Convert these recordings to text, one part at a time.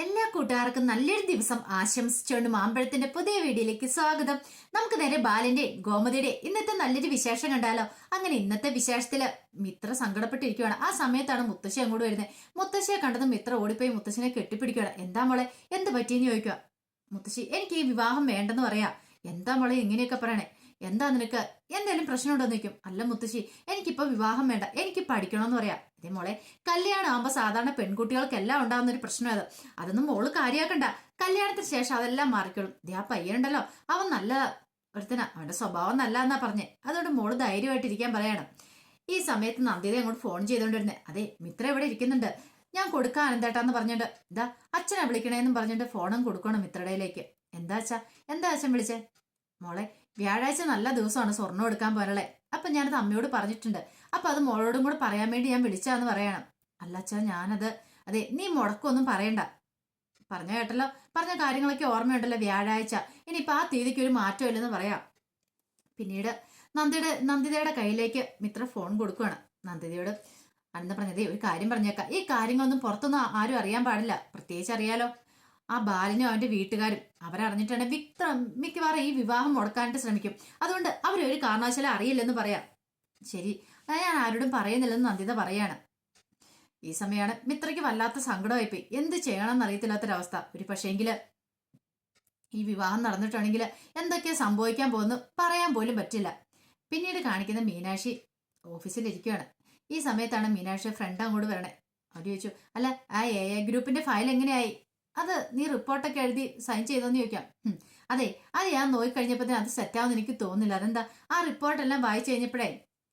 എല്ലാ കൂട്ടുകാർക്കും നല്ലൊരു ദിവസം ആശംസിച്ചുകൊണ്ട് മാമ്പഴത്തിന്റെ പുതിയ വീഡിയോയിലേക്ക് സ്വാഗതം. നമുക്ക് നേരെ ബാലന്റെ ഗോമതിയുടെ ഇന്നത്തെ നല്ലൊരു വിശേഷം കണ്ടാലോ. അങ്ങനെ ഇന്നത്തെ വിശേഷത്തില് മിത്ര സങ്കടപ്പെട്ടിരിക്കുകയാണ്. ആ സമയത്താണ് മുത്തശ്ശി അങ്ങോട്ട് വരുന്നത്. മുത്തശ്ശിയെ കണ്ടതും മിത്ര ഓടിപ്പോയി മുത്തശ്ശിനെ കെട്ടിപ്പിടിക്കുകയാണ്. എന്താ മോളെ, എന്ത് പറ്റിയെന്ന് ചോദിക്കുക. മുത്തശ്ശി, എനിക്ക് ഈ വിവാഹം വേണ്ടെന്ന് പറയാ. എന്താ മോളെ ഇങ്ങനെയൊക്കെ പറയണേ, എന്താ നിനക്ക് എന്തെങ്കിലും പ്രശ്നമുണ്ടോന്ന് ചോദിക്കും. അല്ല മുത്തശ്ശി, എനിക്കിപ്പോ വിവാഹം വേണ്ട, എനിക്ക് പഠിക്കണമെന്ന് പറയാം. ഇതേ മോളെ, കല്യാണം ആകുമ്പോ സാധാരണ പെൺകുട്ടികൾക്കെല്ലാം ഉണ്ടാകുന്ന ഒരു പ്രശ്നം അത്. അതൊന്നും മോള് കാര്യാക്കണ്ട. കല്യാണത്തിന് ശേഷം അതെല്ലാം മാറിക്കോളും. ദേ ആ പയ്യനുണ്ടല്ലോ, അവൻ നല്ല ഒരുത്തനാ, അവന്റെ സ്വഭാവം നല്ല എന്നാ പറഞ്ഞേ. അതുകൊണ്ട് മോള് ധൈര്യമായിട്ടിരിക്കാൻ പറയാണ്. ഈ സമയത്ത് നന്ദിത അങ്ങോട്ട് ഫോൺ ചെയ്തോണ്ടിരുന്നേ. അതെ, മിത്ര ഇവിടെ ഇരിക്കുന്നുണ്ട്, ഞാൻ കൊടുക്കാം അനന്തേട്ടാന്ന് പറഞ്ഞിട്ട് ഇതാ അച്ഛനെ വിളിക്കണേന്നും പറഞ്ഞിട്ട് ഫോണും കൊടുക്കണം മിത്രയുടെയിലേക്ക്. എന്താ അച്ഛാ, എന്താ അച്ഛൻ വിളിച്ചേ? മോളെ, വ്യാഴാഴ്ച നല്ല ദിവസമാണ് സ്വർണ്ണം എടുക്കാൻ പോരളെ. അപ്പൊ ഞാനത് അമ്മയോട് പറഞ്ഞിട്ടുണ്ട്. അപ്പൊ അത് മോളോടും കൂടെ പറയാൻ വേണ്ടി ഞാൻ വിളിച്ചാന്ന് പറയണം. അല്ല അച്ഛാ, ഞാനത് അതെ, നീ മുടക്കൊന്നും പറയണ്ട. പറഞ്ഞ കേട്ടല്ലോ, പറഞ്ഞ കാര്യങ്ങളൊക്കെ ഓർമ്മയുണ്ടല്ലോ. വ്യാഴാഴ്ച ഇനിയിപ്പൊ ആ തീയതിക്ക് ഒരു മാറ്റം ഇല്ലെന്ന് പറയാം. പിന്നീട് നന്ദിതയുടെ കയ്യിലേക്ക് മിത്ര ഫോൺ കൊടുക്കുകയാണ്. നന്ദിതയോട് അനന്ത പറഞ്ഞതേ, ഒരു കാര്യം പറഞ്ഞേക്കാം, ഈ കാര്യങ്ങളൊന്നും പുറത്തൊന്നും ആരും അറിയാൻ പാടില്ല. പ്രത്യേകിച്ച് അറിയാലോ, ആ ബാലനും അവന്റെ വീട്ടുകാരും അവരറിഞ്ഞിട്ടുണ്ടെങ്കിൽ മിക്കവാറും ഈ വിവാഹം മുടക്കാനായിട്ട് ശ്രമിക്കും. അതുകൊണ്ട് അവരൊരു കാരണവശാലും അറിയില്ലെന്ന് പറയാം. ശരി, ഞാൻ ആരോടും പറയുന്നില്ലെന്ന് നന്ദിത പറയാണ്. ഈ സമയമാണ് മിത്രയ്ക്ക് വല്ലാത്ത സങ്കടമായിപ്പോയി. എന്ത് ചെയ്യണമെന്ന് അറിയത്തില്ലാത്തൊരവസ്ഥ. ഒരു പക്ഷേങ്കില് ഈ വിവാഹം നടന്നിട്ടുണ്ടെങ്കിൽ എന്തൊക്കെയാ സംഭവിക്കാൻ പോകുന്നു പറയാൻ പോലും പറ്റില്ല. പിന്നീട് കാണിക്കുന്ന മീനാക്ഷി ഓഫീസിലിരിക്കുകയാണ്. ഈ സമയത്താണ് മീനാക്ഷി ഫ്രണ്ട് അങ്ങോട്ട് വരണേ. അവർ ചോദിച്ചു, അല്ല ആ എ ഗ്രൂപ്പിന്റെ ഫയൽ എങ്ങനെയായി? അത് നീ റിപ്പോർട്ടൊക്കെ എഴുതി സൈൻ ചെയ്തോന്ന് ചോദിക്കാം. അതെ, അത് ഞാൻ നോക്കിക്കഴിഞ്ഞപ്പോഴത്തേന് അത് സെറ്റാവുന്ന എനിക്ക് തോന്നുന്നില്ല. അതെന്താ, ആ റിപ്പോർട്ടെല്ലാം വായിച്ചു കഴിഞ്ഞപ്പോഴേ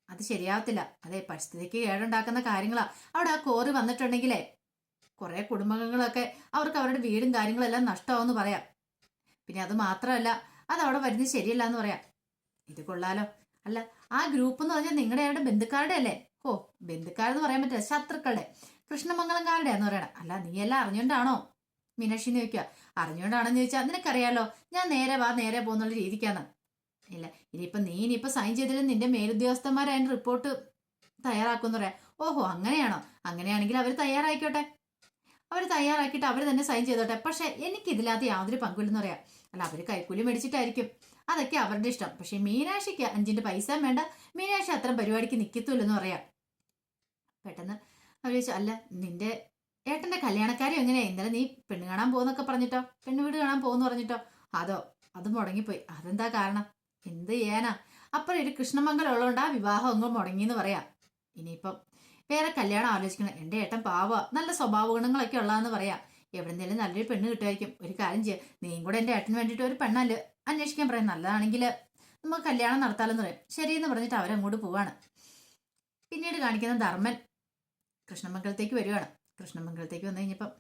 അത് ശരിയാവത്തില്ല. അതെ, പരിസ്ഥിതിക്ക് കേടുണ്ടാക്കുന്ന കാര്യങ്ങളാ. അവിടെ ആ കോറി വന്നിട്ടുണ്ടെങ്കിലേ കുറെ കുടുംബങ്ങളൊക്കെ അവർക്ക് അവരുടെ വീടും കാര്യങ്ങളെല്ലാം നഷ്ടമാവെന്ന് പറയാം. പിന്നെ അത് മാത്രമല്ല, അത് അവിടെ വരുന്നത് ശരിയല്ല എന്ന് പറയാം. ഇത് കൊള്ളാലോ. അല്ല, ആ ഗ്രൂപ്പ് എന്ന് പറഞ്ഞാൽ നിങ്ങളുടെ അവിടെ ബന്ധുക്കാരുടെ അല്ലേ? ഓ, ബന്ധുക്കാരെന്ന് പറയാൻ പറ്റില്ല, ശത്രുക്കളുടെ, കൃഷ്ണമംഗലംകാരുടെ എന്ന് പറയണം. അല്ല, നീ എല്ലാം അറിഞ്ഞോണ്ടാണോ മീനാക്ഷിന്ന് ചോദിക്കുക. അറിഞ്ഞോണ്ടാണെന്ന് ചോദിച്ചാൽ നിനക്കറിയാലോ, ഞാൻ നേരെ വാ നേരെ പോകുന്നുള്ള രീതിക്കാണ്. ഇല്ല, ഇനിയിപ്പൊ സൈൻ ചെയ്തിട്ട് നിന്റെ മേലുദ്യോഗസ്ഥന്മാർ അതിന്റെ റിപ്പോർട്ട് തയ്യാറാക്കുമെന്ന് പറയാം. ഓഹോ, അങ്ങനെയാണോ? അങ്ങനെയാണെങ്കിൽ അവർ തയ്യാറായിക്കോട്ടെ, അവർ തയ്യാറാക്കിയിട്ട് അവർ തന്നെ സൈൻ ചെയ്തോട്ടെ. പക്ഷെ എനിക്ക് ഇതിനകത്ത് യാതൊരു പങ്കുമില്ലെന്ന് പറയാം. അല്ല, അവര് കൈക്കൂലി മേടിച്ചിട്ടായിരിക്കും, അതൊക്കെ അവരുടെ ഇഷ്ടം. പക്ഷെ മീനാക്ഷിക്ക് 5 പൈസ വേണ്ട, മീനാക്ഷി അത്തരം പരിപാടിക്ക് നിൽക്കത്തില്ലെന്ന് പറയാം. പെട്ടെന്ന് അവർ ചോദിച്ചു, അല്ല നിന്റെ ഏട്ടന്റെ കല്യാണക്കാരും എങ്ങനെയാ? ഇന്നലെ നീ പെണ്ണ് കാണാൻ പോകുന്നൊക്കെ പറഞ്ഞിട്ടോ, പെണ്ണ് വീട് കാണാൻ പോകുന്നു പറഞ്ഞിട്ടോ, അത് മുടങ്ങിപ്പോയി. അതെന്താ കാരണം? എന്ത് ചെയ്യാനാ, അപ്പഴൊരു ഒരു കൃഷ്ണമംഗലം ഉള്ളതുകൊണ്ട് ആ വിവാഹം അങ്ങ് മുടങ്ങിയെന്ന് പറയാം. ഇനിയിപ്പം വേറെ കല്യാണം ആലോചിക്കണം. എന്റെ ഏട്ടൻ പാവ, നല്ല സ്വഭാവ ഗുണങ്ങളൊക്കെ ഉള്ളതെന്ന് പറയാം. എവിടെന്തെങ്കിലും നല്ലൊരു പെണ്ണ് കിട്ടുമായിരിക്കും. ഒരു കാര്യം ചെയ്യാം, നീയും കൂടെ എന്റെ ഏട്ടന് വേണ്ടിയിട്ട് ഒരു പെണ്ണല്ല അന്വേഷിക്കാൻ പറയാം. നല്ലതാണെങ്കിൽ നമുക്ക് കല്യാണം നടത്താലെന്ന് പറയും. ശരിയെന്ന് പറഞ്ഞിട്ട് അവരങ്ങോട്ട് പോവാണ്. പിന്നീട് കാണിക്കുന്ന ധർമ്മൻ കൃഷ്ണമംഗലത്തേക്ക് വരുവാണ്. കൃഷ്ണമംഗലത്തേക്ക് വന്നു കഴിഞ്ഞപ്പം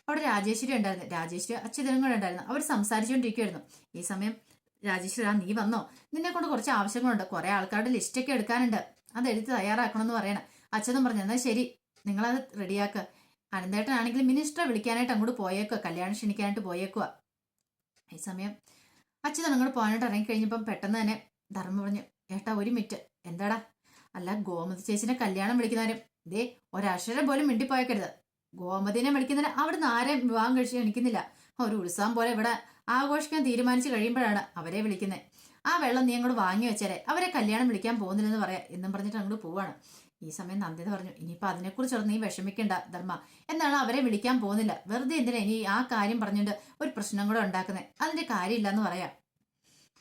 അവിടെ രാജേശ്വരി ഉണ്ടായിരുന്നു. രാജേശ്വരി അച്യുതനും കൂടെ ഉണ്ടായിരുന്നു. അവർ സംസാരിച്ചുകൊണ്ടിരിക്കുവായിരുന്നു. ഈ സമയം രാജേശ്വരി, ആ നീ വന്നോ? നിന്നെ കൊണ്ട് കുറച്ച് ആവശ്യങ്ങളുണ്ട്, കുറെ ആൾക്കാരുടെ ലിസ്റ്റൊക്കെ എടുക്കാനുണ്ട്, അത് എഴുതി തയ്യാറാക്കണമെന്ന് പറയണം. അച്ഛനും പറഞ്ഞു, എന്നാൽ ശരി, നിങ്ങളത് റെഡിയാക്കുക. അനന്തേട്ടനാണെങ്കിൽ മിനിസ്റ്ററെ വിളിക്കാനായിട്ട് അങ്ങോട്ട് പോയേക്കുക, കല്യാണം ക്ഷണിക്കാനായിട്ട് പോയേക്കുക. ഈ സമയം അച്യുതൻ അങ്ങോട്ട് പോകാനായിട്ട് ഇറങ്ങിക്കഴിഞ്ഞപ്പം പെട്ടെന്ന് തന്നെ ധർമ്മ പറഞ്ഞു, ഏട്ടാ ഒരു മിനിറ്റ്. എന്താടാ? അല്ല, ഗോമതി ചേച്ചിനെ കല്യാണം വിളിക്കുന്നവരും ദേ ഒരക്ഷരം പോലും മിണ്ടിപ്പോയേക്കരുത്. ഗോമതിനെ വിളിക്കുന്നതിന് അവിടുന്ന് ആരെയും വിവാഹം കഴിച്ച് ക്ഷണിക്കുന്നില്ല. ഒരു ഉത്സവം പോലെ ഇവിടെ ആഘോഷിക്കാൻ തീരുമാനിച്ചു കഴിയുമ്പോഴാണ് അവരെ വിളിക്കുന്നത്. ആ വെള്ളം നീ അങ്ങോട്ട് വാങ്ങി വെച്ചാലേ അവരെ കല്യാണം വിളിക്കാൻ പോകുന്നില്ലെന്ന് പറയാം എന്നും പറഞ്ഞിട്ട് അങ്ങോട്ട് പോവാണ്. ഈ സമയം നന്ദിത പറഞ്ഞു, ഇനിയിപ്പൊ അതിനെക്കുറിച്ചൊന്നും നീ വിഷമിക്കണ്ട ധർമ്മ. എന്നാണ് അവരെ വിളിക്കാൻ പോകുന്നില്ല, വെറുതെ എന്തിനാ ഇനി ആ കാര്യം പറഞ്ഞിട്ട് ഒരു പ്രശ്നം കൂടെ ഉണ്ടാക്കുന്നത്? അതിന്റെ കാര്യമില്ലെന്ന് പറയാം.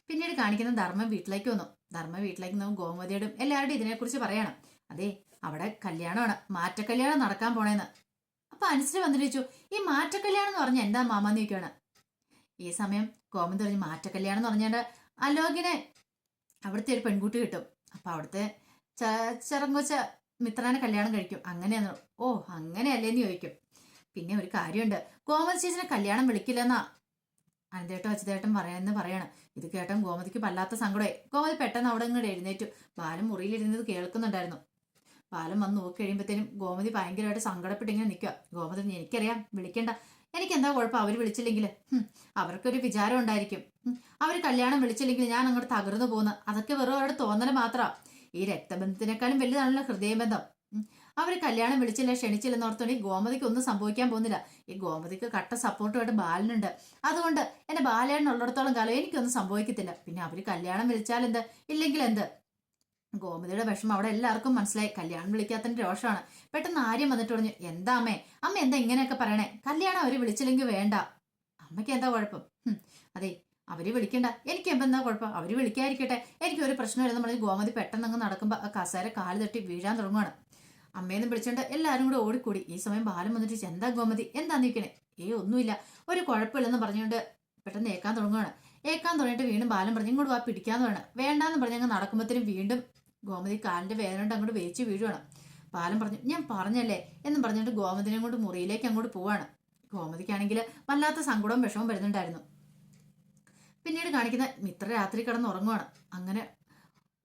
പിന്നീട് കാണിക്കുന്ന ധർമ്മ വീട്ടിലേക്ക് വന്നു. ധർമ്മ വീട്ടിലേക്ക് വന്നു ഗോമതിയോടും എല്ലാവരുടെയും ഇതിനെക്കുറിച്ച് പറയണം. അതെ, അവിടെ കല്യാണമാണ്, മാറ്റക്കല്യാണം നടക്കാൻ പോണേന്ന്. അപ്പൊ അനുസരിച്ച് വന്നിരിച്ചു, ഈ മാറ്റക്കല്യാണം എന്ന് പറഞ്ഞ എന്താ മാമാന്ന് ചോദിക്കുകയാണ്. ഈ സമയം ഗോമതി പറഞ്ഞു, മാറ്റക്കല്യാണം എന്ന് പറഞ്ഞാൽ അലോകിനെ അവിടുത്തെ ഒരു പെൺകുട്ടി കിട്ടും, അപ്പൊ അവിടുത്തെ ചെറങ്ങൊച്ച മിത്രാനെ കല്യാണം കഴിക്കും, അങ്ങനെയാന്ന്. ഓ, അങ്ങനെയല്ലേന്ന് ചോദിക്കും. പിന്നെ ഒരു കാര്യമുണ്ട്, ഗോമതി ചേച്ചിനെ കല്യാണം വിളിക്കില്ലെന്നാ അനന്തേട്ടൻ അച്യുതേട്ടൻ പറയണം. ഇത് കേട്ടൻ ഗോമതിക്ക് വല്ലാത്ത സങ്കടമായി. ഗോമതി പെട്ടെന്ന് അവിടെ ഇങ്ങോട്ട് എഴുന്നേറ്റു. ബാലൻ മുറിയിലിരുന്നത് കേൾക്കുന്നുണ്ടായിരുന്നു. ബാലൻ വന്ന് നോക്കി കഴിയുമ്പോഴത്തേനും ഗോമതി ഭയങ്കരമായിട്ട് സങ്കടപ്പെട്ട് ഇങ്ങനെ നിൽക്കുക. ഗോമതി, എനിക്കറിയാം, വിളിക്കണ്ട, എനിക്ക് എന്താ കുഴപ്പം, അവർ വിളിച്ചില്ലെങ്കിൽ അവർക്കൊരു വിചാരം ഉണ്ടായിരിക്കും, അവർ കല്യാണം വിളിച്ചില്ലെങ്കിൽ ഞാൻ അങ്ങോട്ട് തകർന്നു പോകുന്നു. അതൊക്കെ വെറും അവരുടെ തോന്നൽ മാത്രമാണ്. ഈ രക്തബന്ധത്തിനേക്കാളും വലുതാണല്ലോ ഹൃദയബന്ധം. അവര് കല്യാണം വിളിച്ചില്ല ക്ഷണിച്ചില്ലെന്ന് ഓർത്തോണ്ടെങ്കിൽ ഗോമതിക്ക് ഒന്നും സംഭവിക്കാൻ പോകുന്നില്ല. ഈ ഗോമതിക്ക് കട്ട സപ്പോർട്ടുമായിട്ട് ബാലനുണ്ട്. അതുകൊണ്ട് എന്റെ ബാലേണ്ണുള്ളിടത്തോളം കാലം എനിക്കൊന്നും സംഭവിക്കത്തില്ല. പിന്നെ അവര് കല്യാണം വിളിച്ചാൽ എന്ത്, ഇല്ലെങ്കിൽ എന്ത്. ഗോമതിയുടെ വിഷമം അവിടെ എല്ലാവർക്കും മനസ്സിലായി. കല്യാണം വിളിക്കാത്തതിന്റെ രോഷമാണ്. പെട്ടെന്ന് ആര്യം വന്നിട്ട് പറഞ്ഞു, എന്താ അമ്മേ, അമ്മ എന്താ ഇങ്ങനെയൊക്കെ പറയണേ? കല്യാണം അവര് വിളിച്ചില്ലെങ്കിൽ വേണ്ട. അമ്മയ്ക്ക് എന്താ കുഴപ്പം? അതെ, അവര് വിളിക്കണ്ട, എനിക്ക് എന്താ കുഴപ്പം? അവര് വിളിക്കാതിരിക്കട്ടെ, എനിക്കൊരു പ്രശ്നമില്ലെന്ന് പറഞ്ഞ് ഗോമതി പെട്ടെന്ന് അങ്ങ് നടക്കുമ്പോൾ ആ കസേര കാല് തട്ടി വീഴാൻ തുടങ്ങുവാണ്. അമ്മയെന്ന് വിളിച്ചോണ്ട് എല്ലാവരും കൂടെ ഓടിക്കൂടി. ഈ സമയം ബാലം വന്നിട്ട്, എന്താ ഗോമതി, എന്താ നിൽക്കണേ? ഒന്നുമില്ല, ഒരു കുഴപ്പമില്ലെന്ന് പറഞ്ഞുകൊണ്ട് പെട്ടെന്ന് ഏക്കാൻ തുടങ്ങുകയാണ്. ഏക്കാൻ തുടങ്ങിയിട്ട് വീണ്ടും ബാലം പറഞ്ഞു, ഇങ്ങോട്ട് വാ, പിടിക്കാന്ന് വേണം. വേണ്ടാന്ന് പറഞ്ഞ് അങ്ങ് നടക്കുമ്പോഴത്തേനും വീണ്ടും ഗോമതി കാലിന്റെ വേദന കൊണ്ട് അങ്ങോട്ട് വേച്ച് വീഴുവാണ്. ബാലം പറഞ്ഞു, ഞാൻ പറഞ്ഞല്ലേ എന്നും പറഞ്ഞിട്ട് ഗോമതിനെ കൊണ്ട് മുറിയിലേക്ക് അങ്ങോട്ട് പോവാണ്. ഗോമതിക്കാണെങ്കിൽ വല്ലാത്ത സങ്കടവും വിഷമവും വരുന്നുണ്ടായിരുന്നു. പിന്നീട് കാണിക്കുന്ന മിത്ര രാത്രി കിടന്ന് ഉറങ്ങുവാണ്. അങ്ങനെ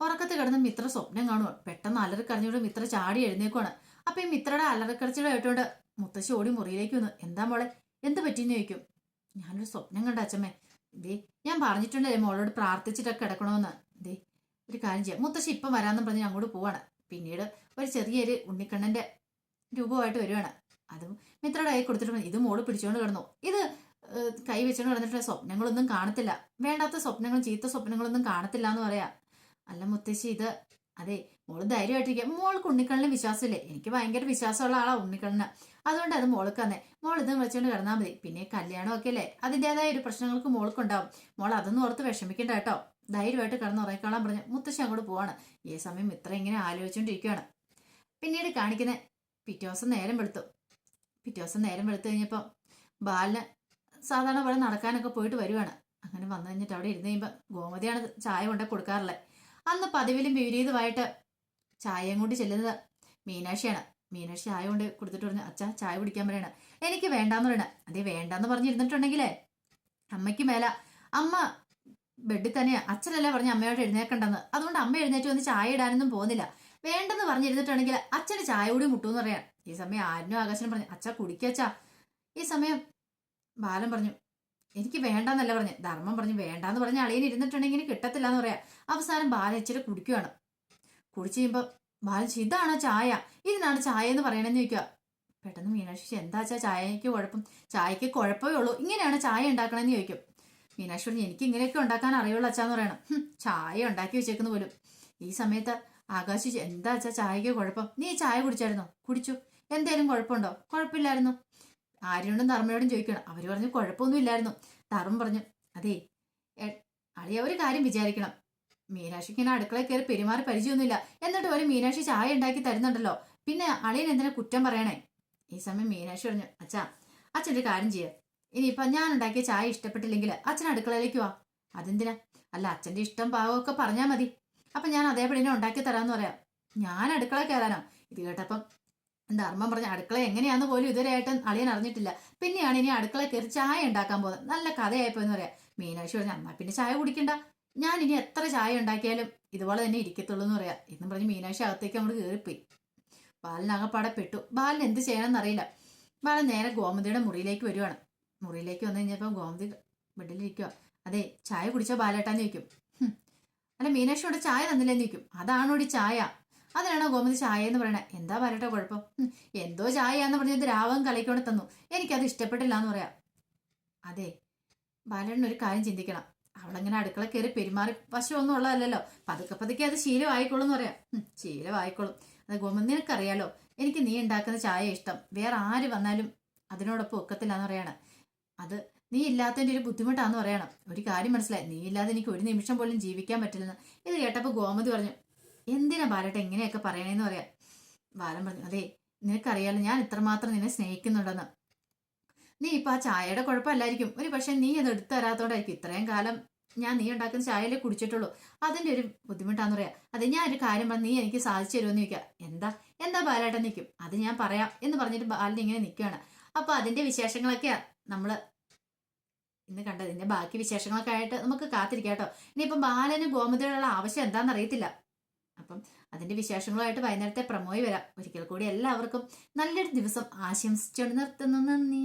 ഉറക്കത്തിൽ കിടന്ന് മിത്ര സ്വപ്നം കാണുക. പെട്ടെന്ന് അലറിക്കറിഞ്ഞുകൊണ്ട് മിത്ര ചാടി എഴുന്നേക്കുവാണ്. അപ്പൊ ഈ മിത്രയുടെ അലറിക്കറിച്ചിടെ കേട്ടോണ്ട് മുത്തശ്ശി ഓടി മുറിയിലേക്ക് വന്നു. എന്താ മോളെ, എന്ത് പറ്റിയെന്ന് ചോദിക്കും. ഞാനൊരു സ്വപ്നം കണ്ട അച്ഛമ്മേ. ദേ, ഞാൻ പറഞ്ഞിട്ടുണ്ടല്ലേ മോളോട് പ്രാർത്ഥിച്ചിട്ടൊക്കെ കിടക്കണമെന്ന്. ദേ, ഒരു കാര്യം ചെയ്യാം, മുത്തശ്ശി ഇപ്പം വരാമെന്നും പറഞ്ഞ് അങ്ങോട്ട് പോവാണ്. പിന്നീട് ഒരു ചെറിയൊരു ഉണ്ണിക്കണ്ണന്റെ രൂപമായിട്ട് വരുവാണ്. അതും മിത്രയുടെ കൈ കൊടുത്തിട്ട്, ഇത് മോള് പിടിച്ചുകൊണ്ട് കിടന്നു. ഇത് കൈ വെച്ചുകൊണ്ട് കിടന്നിട്ട് സ്വപ്നങ്ങളൊന്നും കാണത്തില്ല, വേണ്ടാത്ത സ്വപ്നങ്ങളും ചീത്ത സ്വപ്നങ്ങളൊന്നും കാണത്തില്ല എന്ന് പറയാ. അല്ല മുത്തശ്ശി, ഇത് അതെ, മോള് ധൈര്യമായിട്ടിരിക്കുക. മോൾക്ക് ഉണ്ണിക്കണ്ണിന് വിശ്വാസമില്ലേ? എനിക്ക് ഭയങ്കര വിശ്വാസമുള്ള ആളാ ഉണ്ണിക്കണ്ണിന്. അതുകൊണ്ട് അത് മോൾക്ക് തന്നെ, മോൾ ഇതും വെച്ചുകൊണ്ട് കിടന്നാൽ മതി. പിന്നെ കല്യാണമൊക്കെ അല്ലേ, അതിൻ്റെതായ ഒരു പ്രശ്നങ്ങൾക്ക് മോൾക്കുണ്ടാവും. മോൾ അതൊന്നും ഓർത്ത് വിഷമിക്കണ്ട കേട്ടോ. ധൈര്യമായിട്ട് കിടന്നുറങ്ങിക്കോളാൻ പറഞ്ഞ് മുത്തശ്ശി അങ്ങോട്ട് പോവാണ്. ഈ സമയം ഇത്ര ഇങ്ങനെ ആലോചിച്ചുകൊണ്ടിരിക്കുകയാണ്. പിന്നീട് കാണിക്കുന്ന പിറ്റേ ദിവസം നേരം വെളുത്തു കഴിഞ്ഞപ്പോൾ ബാലിന് സാധാരണ പോലെ നടക്കാനൊക്കെ പോയിട്ട് വരുവാണ്. അങ്ങനെ വന്നു കഴിഞ്ഞിട്ട് അവിടെ ഇരുന്ന് കഴിയുമ്പോൾ ഗോമതിയാണ് ചായ കൊണ്ടേ കൊടുക്കാറില്ലേ. അന്ന് പതിവിലും വിപരീതമായിട്ട് ചായയും കൊണ്ട് ചെല്ലുന്നത് മീനാക്ഷിയാണ്. മീനാക്ഷി ചായ കൊണ്ട് കൊടുത്തിട്ട് പറഞ്ഞു, അച്ഛാ ചായ കുടിക്കാൻ പറയണ. എനിക്ക് വേണ്ടാന്ന് പറയണ. അതേ, വേണ്ടാന്ന് പറഞ്ഞിരുന്നിട്ടുണ്ടെങ്കിലേ അമ്മയ്ക്ക് മേല. അമ്മ ബെഡിൽ തന്നെയാ. അച്ഛനല്ലേ പറഞ്ഞ അമ്മയോട് എഴുന്നേക്കണ്ടെന്ന്. അതുകൊണ്ട് അമ്മ എഴുന്നേറ്റ് വന്ന് ചായ ഇടാനൊന്നും പോകുന്നില്ല. വേണ്ടെന്ന് പറഞ്ഞിരുന്നിട്ടുണ്ടെങ്കിൽ അച്ഛന് ചായ കൂടി മുട്ടൂന്ന് പറയാം. ഈ സമയം ആരിനും ആകാശനും പറഞ്ഞു, അച്ഛാ കുടിക്കച്ചാ. ഈ സമയം ബാലൻ പറഞ്ഞു, എനിക്ക് വേണ്ടെന്നല്ല പറഞ്ഞു. ധർമ്മം പറഞ്ഞു, വേണ്ടാന്ന് പറഞ്ഞ അളിയൻ ഇരുന്നിട്ടുണ്ടെങ്കിൽ കിട്ടത്തില്ല എന്ന് പറയാം. അവസാനം ബാലൻ ഇച്ചിരി കുടിക്കുകയാണ്. കുടിച്ചു കഴിയുമ്പോൾ ബാലൻ, ഇതാണോ ചായ, ഇതിനാണ് ചായ എന്ന് പറയണെന്ന് ചോദിക്കുക. പെട്ടെന്ന് മീനാക്ഷി, എന്താ വെച്ചാൽ ചായക്ക് കുഴപ്പം? ചായക്ക് കുഴപ്പമേ ഉള്ളൂ, ഇങ്ങനെയാണ് ചായ ഉണ്ടാക്കണമെന്ന് ചോദിക്കും. മീനാക്ഷി പറഞ്ഞു, എനിക്ക് ഇങ്ങനെയൊക്കെ ഉണ്ടാക്കാൻ അറിയുള്ളൂ അച്ഛാന്ന് പറയണം. ചായ ഉണ്ടാക്കി വെച്ചേക്കുന്ന പോലും. ഈ സമയത്ത് ആകാശ്, എന്താ വെച്ചാ ചായക്ക് കുഴപ്പം? നീ ചായ കുടിച്ചായിരുന്നോ? കുടിച്ചു. എന്തേലും കുഴപ്പമുണ്ടോ? കുഴപ്പമില്ലായിരുന്നു. ആര്യനോടും ധർമ്മയോടും ചോദിക്കണം. അവര് പറഞ്ഞു കുഴപ്പമൊന്നും ഇല്ലായിരുന്നു. ധർമ്മം പറഞ്ഞു, അതേ അളിയ ഒരു കാര്യം വിചാരിക്കണം. മീനാക്ഷിക്ക് ഇങ്ങനെ അടുക്കളയിൽ കയറി പെരുമാറി പരിചയമൊന്നുമില്ല, എന്നിട്ട് ഒരു മീനാക്ഷി ചായ ഉണ്ടാക്കി തരുന്നുണ്ടല്ലോ, പിന്നെ അളിയൻ എന്തിനാ കുറ്റം പറയണേ? ഈ സമയം മീനാക്ഷി പറഞ്ഞു, അച്ഛൻ്റെ കാര്യം ചെയ്യുക. ഇനിയിപ്പം ഞാൻ ഉണ്ടാക്കിയ ചായ ഇഷ്ടപ്പെട്ടില്ലെങ്കിൽ അച്ഛൻ അടുക്കളയിലേക്ക് വാ. അതെന്തിനാ? അല്ല, അച്ഛൻ്റെ ഇഷ്ടം പാവമൊക്കെ പറഞ്ഞാൽ മതി, അപ്പം ഞാൻ അതേപടി ഉണ്ടാക്കി തരാമെന്ന് പറയാം. ഞാൻ അടുക്കള കയറാനോ? ഇത് കേട്ടപ്പം ധർമ്മം പറഞ്ഞ, അടുക്കള എങ്ങനെയാന്ന് പോലും ഇതുവരെയായിട്ട് അളിയൻ അറിഞ്ഞിട്ടില്ല, പിന്നെയാണ് ഇനി അടുക്കള കയറി ചായ ഉണ്ടാക്കാൻ പോകുന്നത്. നല്ല കഥയായിപ്പോയെന്ന് പറയാം. മീനാക്ഷി പറഞ്ഞു, എന്നാ പിന്നെ ചായ കുടിക്കണ്ട, ഞാൻ ഇനി എത്ര ചായ ഉണ്ടാക്കിയാലും ഇതുപോലെ തന്നെ ഇരിക്കത്തുള്ളൂ എന്ന് പറയാം. എന്നും പറഞ്ഞ് മീനാക്ഷി അകത്തേക്ക് അങ്ങോട്ട് കയറിപ്പോയി. ബാലനാകപ്പാടെ പെട്ടു. ബാലൻ എന്ത് ചെയ്യണമെന്ന് അറിയില്ല. ബാലൻ നേരെ ഗോമതിയുടെ മുറിയിലേക്ക് വരുവാണ്. മുറിയിലേക്ക് വന്നു കഴിഞ്ഞപ്പോൾ ഗോമതി ബെഡിലിരിക്കുക. അതെ, ചായ കുടിച്ചോ ബാലേട്ടാന്ന് ചോദിക്കും. അല്ല, മീനാക്ഷിയോട് ചായ തന്നില്ലെന്ന് ചോദിക്കും. അതാണോടി ചായ? അതിനാണോ ഗോമതി ചായ എന്ന് പറയണേ? എന്താ പറയട്ടെ കുഴപ്പം? എന്തോ ചായയാന്ന് പറഞ്ഞത് രാവും കലയ്ക്കൊണ്ട് തന്നു, എനിക്കത് ഇഷ്ടപ്പെട്ടില്ല എന്ന് പറയാം. അതെ, ബാലേട്ടൻ ഒരു കാര്യം ചിന്തിക്കണം. അവളങ്ങനെ അടുക്കള കയറി പെരുമാറി വശമൊന്നും ഉള്ളതല്ലല്ലോ, പതുക്കെ പതുക്കെ അത് ശീലമായിക്കോളും എന്ന് പറയാം. ശീലമായിക്കോളും. അത് ഗോമതി, നിനക്കറിയാലോ എനിക്ക് നീ ഉണ്ടാക്കുന്ന ചായ ഇഷ്ടം, വേറെ ആര് വന്നാലും അതിനോടൊപ്പം ഒക്കത്തില്ലാന്ന് പറയണം. അത് നീ ഇല്ലാത്തതിൻ്റെ ഒരു ബുദ്ധിമുട്ടാന്ന് പറയണം. ഒരു കാര്യം മനസ്സിലായി, നീ ഇല്ലാതെ എനിക്ക് ഒരു നിമിഷം പോലും ജീവിക്കാൻ പറ്റില്ലെന്ന്. ഇത് കേട്ടപ്പോൾ ഗോമതി പറഞ്ഞു, എന്തിനാ ബാലേട്ട എങ്ങനെയൊക്കെ പറയണേന്ന് പറയാം. ബാലൻ പറഞ്ഞു, അതെ, നിനക്കറിയാലോ ഞാൻ ഇത്രമാത്രം നിന്നെ സ്നേഹിക്കുന്നുണ്ടെന്ന്. നീ ഇപ്പൊ ആ ചായയുടെ കുഴപ്പമല്ലായിരിക്കും, ഒരു പക്ഷെ നീ അത് എടുത്തു തരാത്തോണ്ടായിരിക്കും ഇത്രയും കാലം ഞാൻ നീ ഉണ്ടാക്കുന്ന ചായയിലേ കുടിച്ചിട്ടുള്ളൂ, അതിന്റെ ഒരു ബുദ്ധിമുട്ടാന്ന് പറയാം. അതെ, ഞാൻ ഒരു കാര്യം പറഞ്ഞു, നീ എനിക്ക് സാധിച്ചു തരുമെന്ന് ചോദിക്കാം. എന്താ ബാലേട്ടൻ നിൽക്കും, അത് ഞാൻ പറയാം എന്ന് പറഞ്ഞിട്ട് ബാലൻ ഇങ്ങനെ നിൽക്കുകയാണ്. അപ്പൊ അതിന്റെ വിശേഷങ്ങളൊക്കെയാ നമ്മള് ഇന്ന് കണ്ടത്. ഇതിന്റെ ബാക്കി വിശേഷങ്ങളൊക്കെ ആയിട്ട് നമുക്ക് കാത്തിരിക്കാം കേട്ടോ. ഇനിയിപ്പം ബാലന് ഗോമതിയോടുള്ള ആവശ്യം എന്താണെന്ന് അറിയത്തില്ല. അപ്പം അതിന്റെ വിശേഷങ്ങളുമായിട്ട് വൈകുന്നേരത്തെ പ്രമോയി വരാം. ഒരിക്കൽ കൂടി എല്ലാവർക്കും നല്ലൊരു ദിവസം ആശംസിച്ചുകൊണ്ട് നിർത്തുന്നു. നന്ദി.